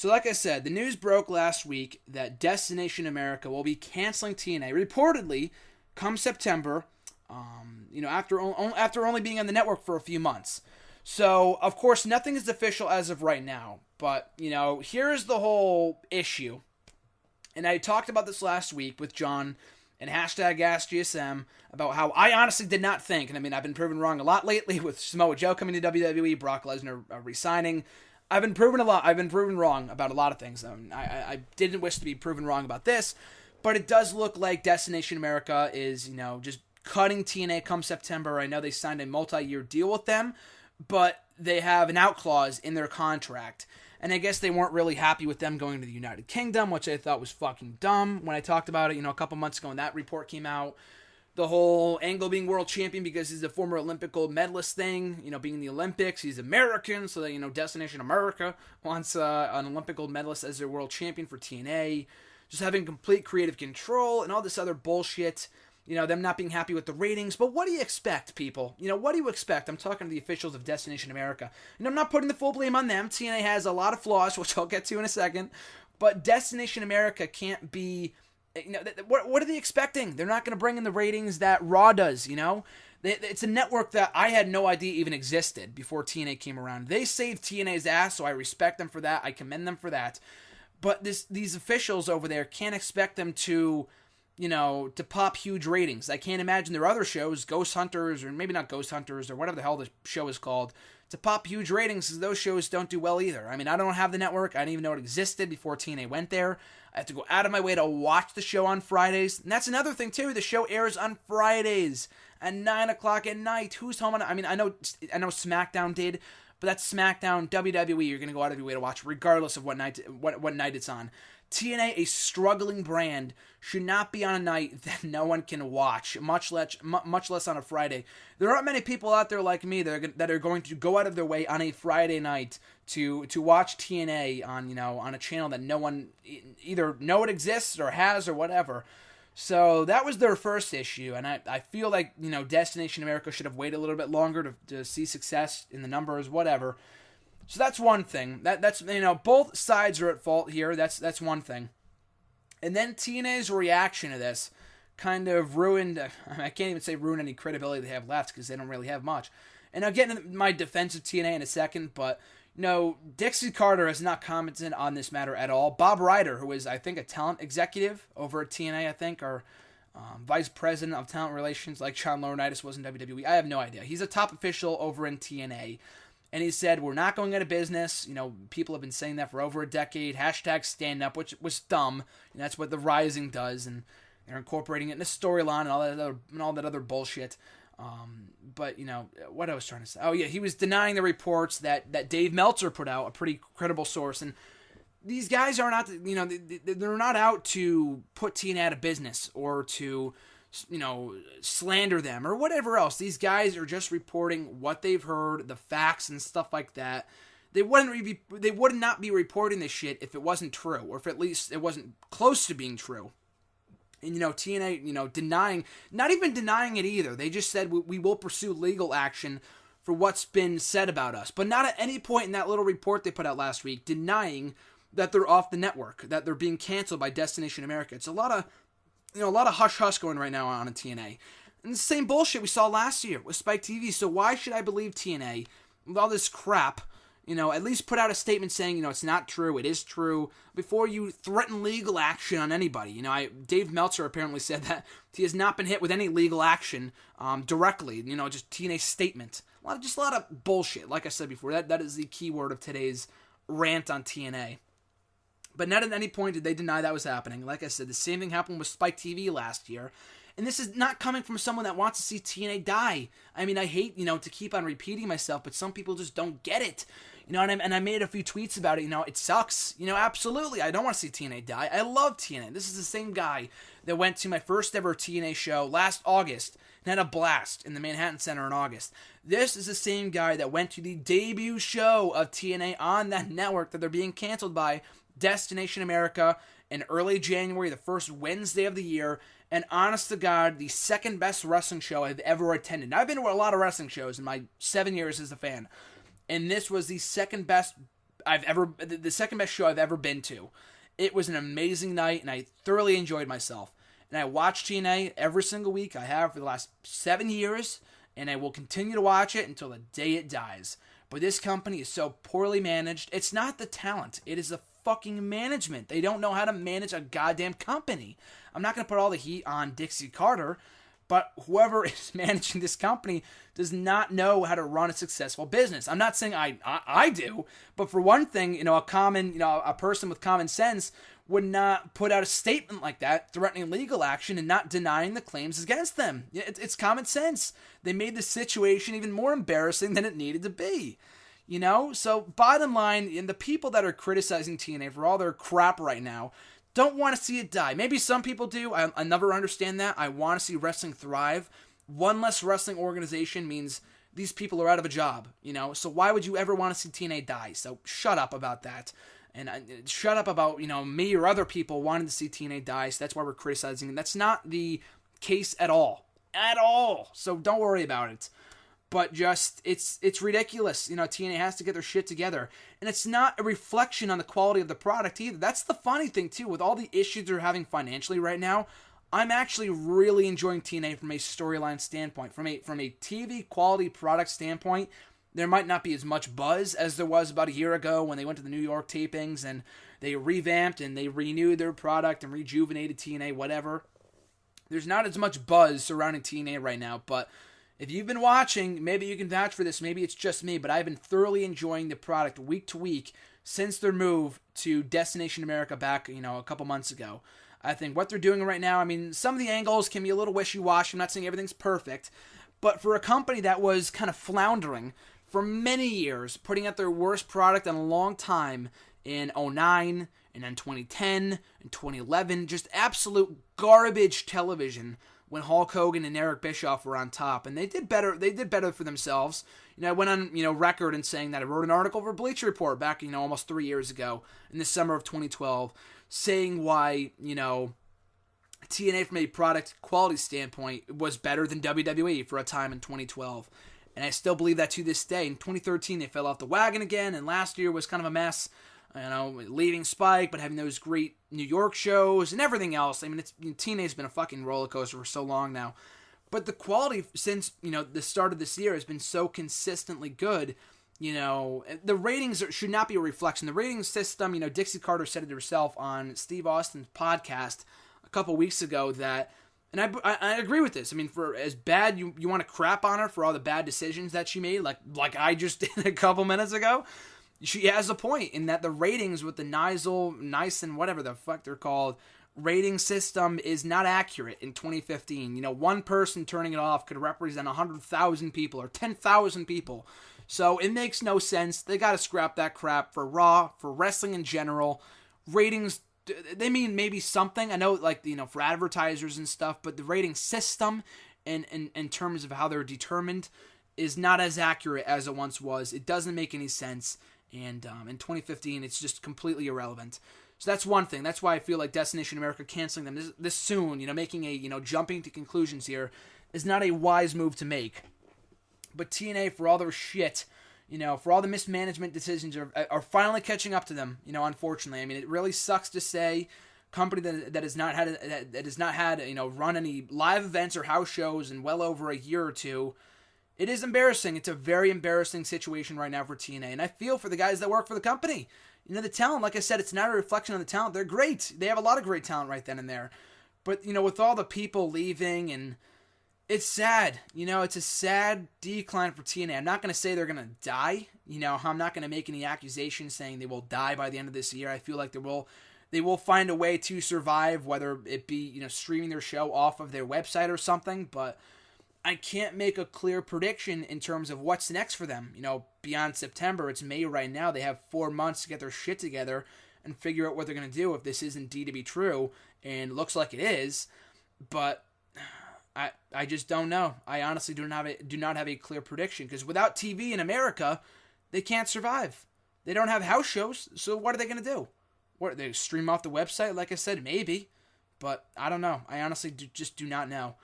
So like I said, the news broke last week that Destination America will be canceling TNA reportedly come September, after only being on the network for a few months. So, of course, nothing is official as of right now. But, here's the whole issue. And I talked about this last week with John and hashtag AskGSM about how I honestly did not think, and I mean, I've been proven wrong a lot lately with Samoa Joe coming to WWE, Brock Lesnar resigning. I've been proven wrong about a lot of things. I didn't wish to be proven wrong about this, but it does look like Destination America is, just cutting TNA come September. I know they signed a multi-year deal with them, but they have an out clause in their contract. And I guess they weren't really happy with them going to the United Kingdom, which I thought was fucking dumb when I talked about it, a couple months ago when that report came out. The whole Angle being world champion because he's a former Olympic gold medalist thing, being in the Olympics, he's American, so that, Destination America wants an Olympic gold medalist as their world champion for TNA. Just having complete creative control and all this other bullshit. Them not being happy with the ratings. But what do you expect, people? What do you expect? I'm talking to the officials of Destination America. And I'm not putting the full blame on them. TNA has a lot of flaws, which I'll get to in a second. But Destination America can't be... what are they expecting? They're not going to bring in the ratings that Raw does, It's a network that I had no idea even existed before TNA came around. They saved TNA's ass, so I respect them for that. I commend them for that. But these officials over there can't expect them to... to pop huge ratings. I can't imagine their other shows, Ghost Hunters, or maybe not Ghost Hunters, or whatever the hell the show is called, to pop huge ratings, because those shows don't do well either. I mean, I don't have the network. I didn't even know it existed before TNA went there. I have to go out of my way to watch the show on Fridays. And that's another thing, too. The show airs on Fridays at 9 o'clock at night. Who's home on it? I mean, I know SmackDown did, but that's SmackDown. WWE, you're going to go out of your way to watch, regardless of what night it's on. TNA, a struggling brand, should not be on a night that no one can watch, much less on a Friday. There aren't many people out there like me that are going to go out of their way on a Friday night to watch TNA on a channel that no one either know it exists or has or whatever. So that was their first issue, and I feel like Destination America should have waited a little bit longer to see success in the numbers, whatever. So that's one thing. That's both sides are at fault here. That's one thing. And then TNA's reaction to this kind of ruined. I can't even say ruined any credibility they have left because they don't really have much. And I'll get into my defense of TNA in a second, but Dixie Carter has not commented on this matter at all. Bob Ryder, who is I think a talent executive over at TNA, I think, or vice president of talent relations, like John Laurinaitis was in WWE. I have no idea. He's a top official over in TNA. And he said, we're not going out of business. People have been saying that for over a decade. Hashtag stand up, which was dumb. And that's what The Rising does. And they're incorporating it in a storyline and all that other bullshit. But, what I was trying to say. Oh, yeah, he was denying the reports that Dave Meltzer put out, a pretty credible source. And these guys are not, they're not out to put TNA out of business or to... slander them or whatever else. These guys are just reporting what they've heard, the facts and stuff like that. They would not be reporting this shit if it wasn't true, or if at least it wasn't close to being true. And TNA, denying, not even denying it either. They just said we will pursue legal action for what's been said about us, but not at any point in that little report they put out last week denying that they're off the network, that they're being canceled by Destination America. It's a lot of hush-hush going right now on TNA. And the same bullshit we saw last year with Spike TV. So why should I believe TNA with all this crap? At least put out a statement saying, it's not true, it is true, before you threaten legal action on anybody. Dave Meltzer apparently said that he has not been hit with any legal action directly. Just TNA's statement. A lot of bullshit. Like I said before, that is the key word of today's rant on TNA. But not at any point did they deny that was happening. Like I said, the same thing happened with Spike TV last year. And this is not coming from someone that wants to see TNA die. I mean, I hate, to keep on repeating myself, but some people just don't get it. And I made a few tweets about it. It sucks. Absolutely. I don't want to see TNA die. I love TNA. This is the same guy that went to my first ever TNA show last August and had a blast in the Manhattan Center in August. This is the same guy that went to the debut show of TNA on that network that they're being canceled by, Destination America, in early January, the first Wednesday of the year, and honest to God, the second best wrestling show I've ever attended. Now, I've been to a lot of wrestling shows in my 7 years as a fan, and this was the second best the second best show I've ever been to. It was an amazing night, and I thoroughly enjoyed myself. And I watch TNA every single week. I have for the last 7 years, and I will continue to watch it until the day it dies. But this company is so poorly managed. It's not the talent. It is the fucking management. They don't know how to manage a goddamn company. I'm not going to put all the heat on Dixie Carter, but whoever is managing this company does not know how to run a successful business. I'm not saying I do, but for one thing, a person with common sense would not put out a statement like that threatening legal action and not denying the claims against them. It's common sense. They made the situation even more embarrassing than it needed to be. So bottom line, and the people that are criticizing TNA for all their crap right now don't want to see it die. Maybe some people do. I never understand that. I want to see wrestling thrive. One less wrestling organization means these people are out of a job, So why would you ever want to see TNA die? So shut up about that. And shut up about, me or other people wanting to see TNA die. So that's why we're criticizing it. That's not the case at all. At all. So don't worry about it. But just, it's ridiculous. TNA has to get their shit together. And it's not a reflection on the quality of the product either. That's the funny thing, too. With all the issues they're having financially right now, I'm actually really enjoying TNA from a storyline standpoint. From a TV quality product standpoint, there might not be as much buzz as there was about a year ago when they went to the New York tapings and they revamped and they renewed their product and rejuvenated TNA, whatever. There's not as much buzz surrounding TNA right now, but if you've been watching, maybe you can vouch for this, maybe it's just me, but I've been thoroughly enjoying the product week to week since their move to Destination America back, a couple months ago. I think what they're doing right now, some of the angles can be a little wishy-washy. I'm not saying everything's perfect, but for a company that was kind of floundering for many years, putting out their worst product in a long time in 2009 and then 2010 and 2011, just absolute garbage television when Hulk Hogan and Eric Bischoff were on top, and they did better for themselves. I went on record in saying that I wrote an article for Bleacher Report back almost 3 years ago in the summer of 2012, saying why TNA from a product quality standpoint was better than WWE for a time in 2012. And I still believe that to this day. In 2013, they fell off the wagon again, and last year was kind of a mess. Leaving Spike, but having those great New York shows and everything else. TNA's been a fucking roller coaster for so long now. But the quality since, the start of this year has been so consistently good. The ratings should not be a reflection. The rating system, Dixie Carter said it herself on Steve Austin's podcast a couple weeks ago that, and I agree with this. For as bad you want to crap on her for all the bad decisions that she made, like I just did a couple minutes ago, she has a point in that the ratings with the NICE and whatever the fuck they're called, rating system is not accurate in 2015. One person turning it off could represent 100,000 people or 10,000 people. So it makes no sense. They got to scrap that crap for Raw, for wrestling in general. Ratings, they mean maybe something. I know, for advertisers and stuff, but the rating system in terms of how they're determined is not as accurate as it once was. It doesn't make any sense. And in 2015, it's just completely irrelevant. So that's one thing. That's why I feel like Destination America canceling them this soon, making a, jumping to conclusions here is not a wise move to make. But TNA, for all their shit, for all the mismanagement decisions, are finally catching up to them, unfortunately. It really sucks to say. Company that has not had run any live events or house shows in well over a year or two. It is embarrassing. It's a very embarrassing situation right now for TNA. And I feel for the guys that work for the company. The talent, like I said, it's not a reflection on the talent. They're great. They have a lot of great talent right then and there. But, with all the people leaving, and it's sad. It's a sad decline for TNA. I'm not going to say they're going to die. I'm not going to make any accusations saying they will die by the end of this year. I feel like they will find a way to survive, whether it be, streaming their show off of their website or something. But I can't make a clear prediction in terms of what's next for them. Beyond September, it's May right now. They have 4 months to get their shit together and figure out what they're going to do if this is indeed to be true. And it looks like it is. But I just don't know. I honestly do not have a clear prediction. Because without TV in America, they can't survive. They don't have house shows. So what are they going to do? What, they stream off the website? Like I said, maybe. But I don't know. I honestly just do not know.